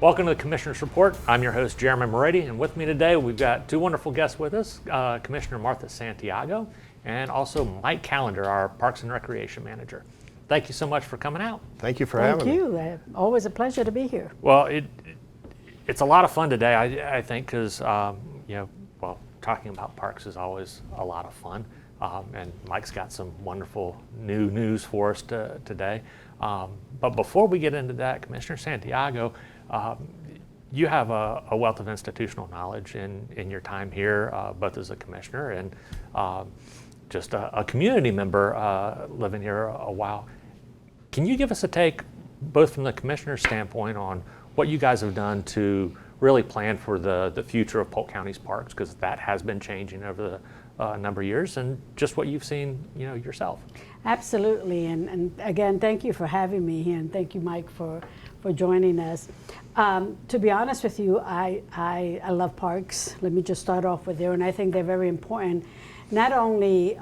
Welcome to the Commissioner's Report. I'm your host, Jeremy Moretti, and with me today we've got two wonderful guests with us, Commissioner Martha Santiago and also Mike Callender, our Parks and Recreation Manager. Thank you so much for coming out. Thank you for having me. Thank you. Always a pleasure to be here. Well, it's a lot of fun today, I think, because talking about parks is always a lot of fun. And Mike's got some wonderful new news for us today. But before we get into that, Commissioner Santiago, you have a wealth of institutional knowledge in your time here, both as a commissioner and just a community member living here a while. Can you give us a take, both from the commissioner's standpoint, on what you guys have done to really plan for the future of Polk County's parks, because that has been changing over the number of years, and just what you've seen, yourself? Absolutely, and again, thank you for having me here, and thank you, Mike, for joining us. To be honest with you, I love parks. Let me just start off with there, and I think they're very important, not only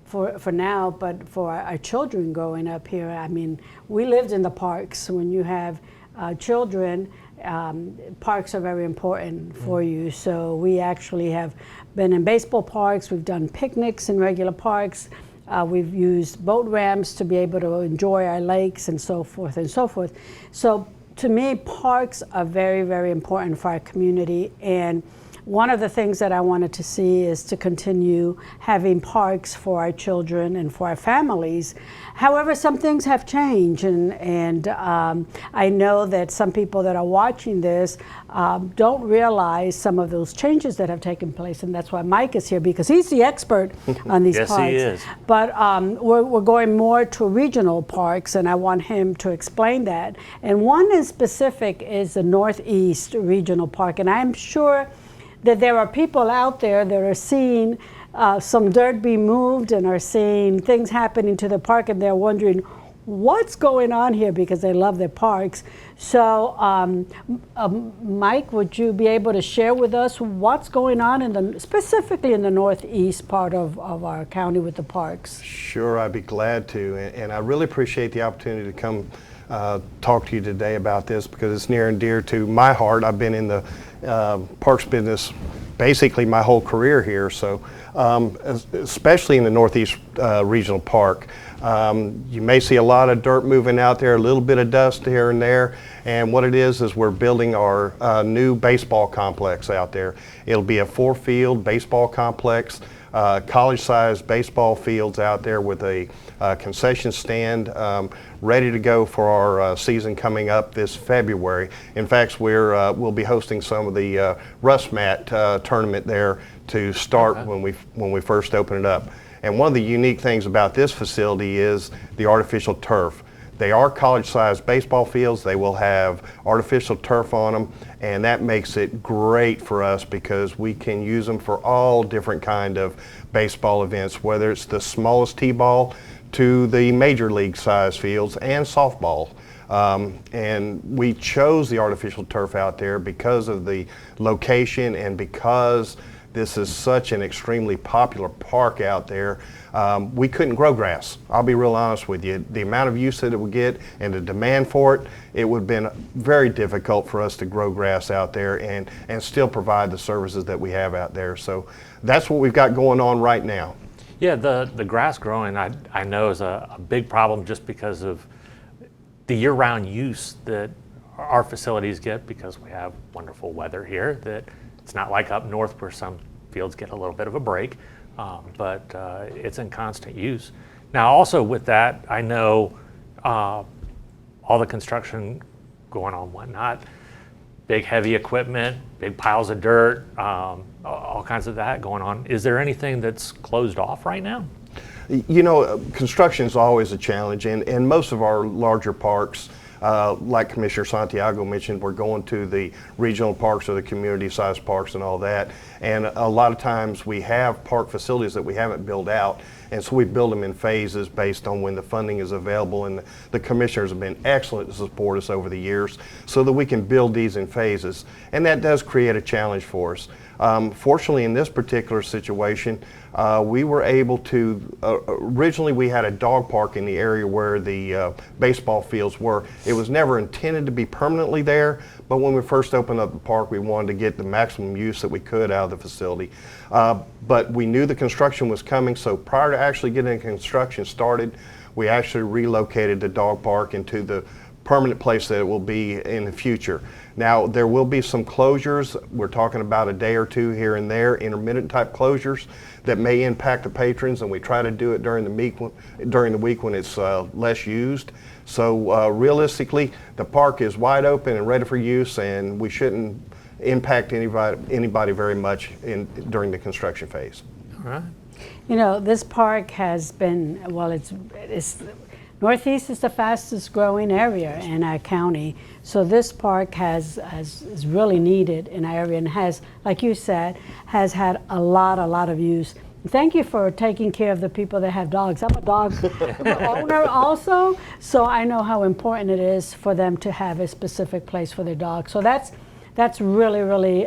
for now, but for our children growing up here. I mean, we lived in the parks. When you have children, parks are very important for you. So we actually have been in baseball parks. We've done picnics in regular parks. We've used boat ramps to be able to enjoy our lakes and so forth and so forth. So to me, parks are very, very important for our community. And one of the things that I wanted to see is to continue having parks for our children and for our families. However, some things have changed, and I know that some people that are watching this don't realize some of those changes that have taken place, and that's why Mike is here, because he's the expert on these yes, parks. He is. But we're going more to regional parks, and I want him to explain that. And one in specific is the Northeast Regional Park, and I'm sure that there are people out there that are seeing some dirt being moved and are seeing things happening to the park, and they're wondering what's going on here, because they love their parks. So Mike, would you be able to share with us what's going on specifically in the northeast part of our county with the parks? Sure, I'd be glad to, and I really appreciate the opportunity to come talk to you today about this, because it's near and dear to my heart. I've been in the parks business basically my whole career here, so especially in the Northeast Regional Park. You may see a lot of dirt moving out there, a little bit of dust here and there, and what it is we're building our new baseball complex out there. It'll be a 4-field baseball complex, college-sized baseball fields out there with a concession stand ready to go for our season coming up this February. In fact, we'll be hosting some of the Rust Mat tournament there to start when we first open it up. And one of the unique things about this facility is the artificial turf. They are college-sized baseball fields. They will have artificial turf on them, and that makes it great for us because we can use them for all different kind of baseball events, whether it's the smallest t-ball to the major league size fields and softball. And we chose the artificial turf out there because of the location and because this is such an extremely popular park out there. We couldn't grow grass. I'll be real honest with you. The amount of use that it would get and the demand for it would have been very difficult for us to grow grass out there and still provide the services that we have out there. So that's what we've got going on right now. Yeah, the grass growing, I know, is a big problem just because of the year-round use that our facilities get, because we have wonderful weather here. That it's not like up north where some fields get a little bit of a break, but it's in constant use. Now, also with that, I know all the construction going on, whatnot, big heavy equipment, big piles of dirt, all kinds of that going on. Is there anything that's closed off right now? You know, construction is always a challenge, and most of our larger parks, like Commissioner Santiago mentioned, we're going to the regional parks or the community-sized parks and all that. And a lot of times we have park facilities that we haven't built out, and so we build them in phases based on when the funding is available. And the commissioners have been excellent to support us over the years so that we can build these in phases. And that does create a challenge for us. Fortunately, in this particular situation, we were able to, originally we had a dog park in the area where the baseball fields were. It was never intended to be permanently there, but when we first opened up the park, we wanted to get the maximum use that we could out of the facility. But we knew the construction was coming, so prior to actually getting construction started, we actually relocated the dog park into the permanent place that it will be in the future. Now, there will be some closures. We're talking about a day or two here and there, intermittent type closures that may impact the patrons, and we try to do it during the week when it's less used. So realistically, the park is wide open and ready for use, and we shouldn't impact anybody very much during the construction phase. All right. You know, this park has been, well, it's Northeast is the fastest growing area in our county. So this park is really needed in our area and has, like you said, has had a lot of use. Thank you for taking care of the people that have dogs. I'm a dog owner also, so I know how important it is for them to have a specific place for their dog. So that's really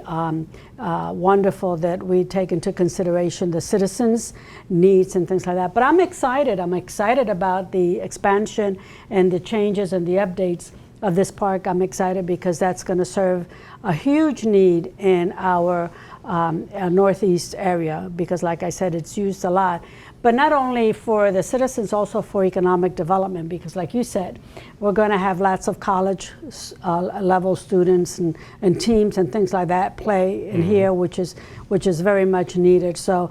wonderful that we take into consideration the citizens' needs and things like that. But I'm excited. I'm excited about the expansion and the changes and the updates of this park. I'm excited because that's going to serve a huge need in our Northeast area, because like I said, it's used a lot. But not only for the citizens, also for economic development, because like you said, we're going to have lots of college level students and teams and things like that play in here, which is very much needed. So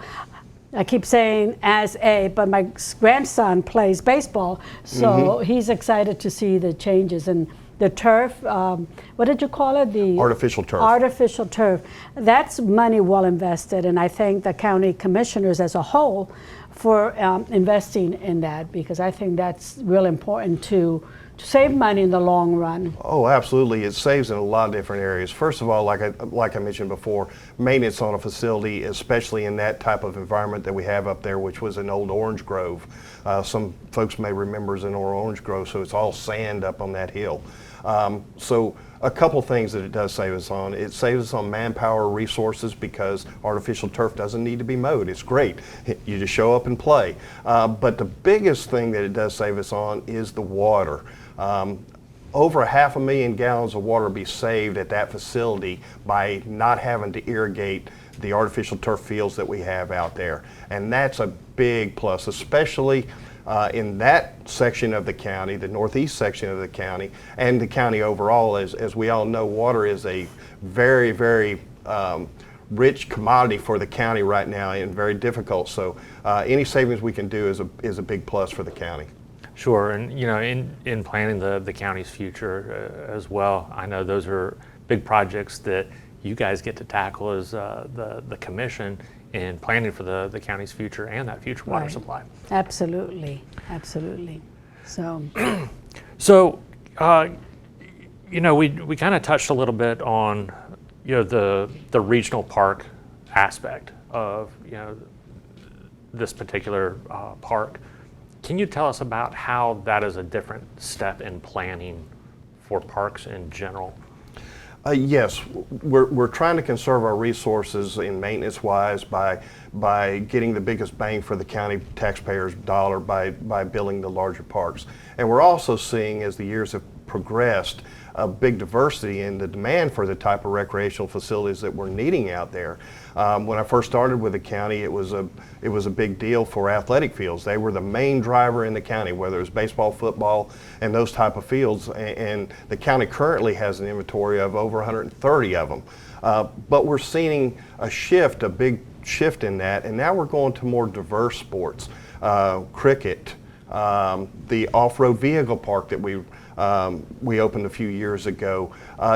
I keep saying but my grandson plays baseball, so he's excited to see the changes. And the turf, what did you call it? The artificial turf. Artificial turf. That's money well invested, and I thank the county commissioners as a whole for investing in that, because I think that's real important to save money in the long run. Oh, absolutely. It saves in a lot of different areas. First of all, like I mentioned before, maintenance on a facility, especially in that type of environment that we have up there, which was an old orange grove. Some folks may remember as an orange grove, so it's all sand up on that hill. So a couple things that it does save us on. It saves us on manpower resources, because artificial turf doesn't need to be mowed. It's great. You just show up and play. But the biggest thing that it does save us on is the water. Over 500,000 gallons of water will be saved at that facility by not having to irrigate the artificial turf fields that we have out there. And that's a big plus, especially in that section of the county, the northeast section of the county, and the county overall. As we all know, water is a very rich commodity for the county right now, and very difficult. So any savings we can do is a big plus for the county. Sure, and you know, in planning the county's future as well, I know those are big projects that you guys get to tackle as the commission in planning for the county's future and that future water supply. Absolutely. So, you know, we kind of touched a little bit on, you know, the regional park aspect of, you know, this particular park. Can you tell us about how that is a different step in planning for parks in general? Yes, we're trying to conserve our resources in maintenance-wise by getting the biggest bang for the county taxpayers' dollar by building the larger parks. And we're also seeing, as the years have progressed, a big diversity in the demand for the type of recreational facilities that we're needing out there. When I first started with the county, it was a big deal for athletic fields. They were the main driver in the county, whether it was baseball, football, and those type of fields. And the county currently has an inventory of over 130 of them. But we're seeing a big shift in that, and now we're going to more diverse sports. Cricket, the off-road vehicle park that we opened a few years ago.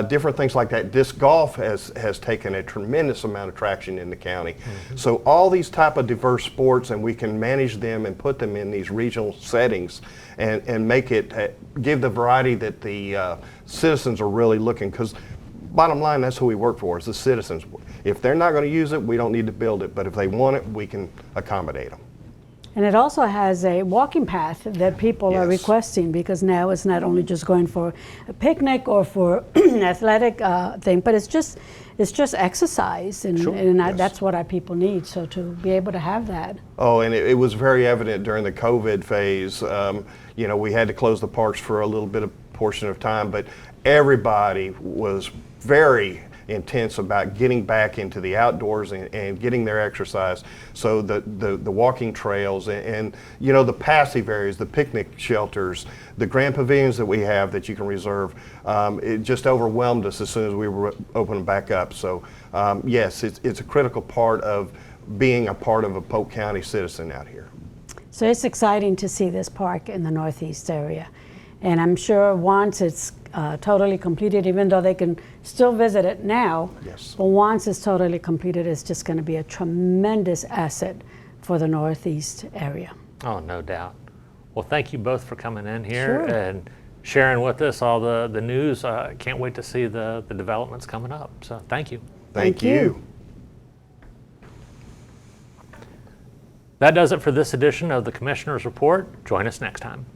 Different things like that. Disc golf has taken a tremendous amount of traction in the county. So all these type of diverse sports, and we can manage them and put them in these regional settings and make it, give the variety that the citizens are really looking, because bottom line, that's who we work for, is the citizens. If they're not going to use it, we don't need to build it, but if they want it, we can accommodate them. And it also has a walking path that people are Yes. requesting, because now it's not only just going for a picnic or for athletic thing, but it's just exercise, and, Sure. Yes. that's what our people need. So to be able to have that. Oh, and it was very evident during the COVID phase. You know, we had to close the parks for a little bit of portion of time, but everybody was very intense about getting back into the outdoors and getting their exercise. So the walking trails and you know, the passive areas, the picnic shelters, the grand pavilions that we have that you can reserve, it just overwhelmed us as soon as we were opening back up. So yes, it's a critical part of being a part of a Polk County citizen out here. So it's exciting to see this park in the Northeast area. And I'm sure once it's totally completed, even though they can still visit it now, Yes. but once it's totally completed, it's just going to be a tremendous asset for the Northeast area. Oh, no doubt. Well, thank you both for coming in here Sure. and sharing with us all the news. Can't wait to see the developments coming up. So thank you. Thank Thank you. you. That does it for this edition of the Commissioner's Report. Join us next time.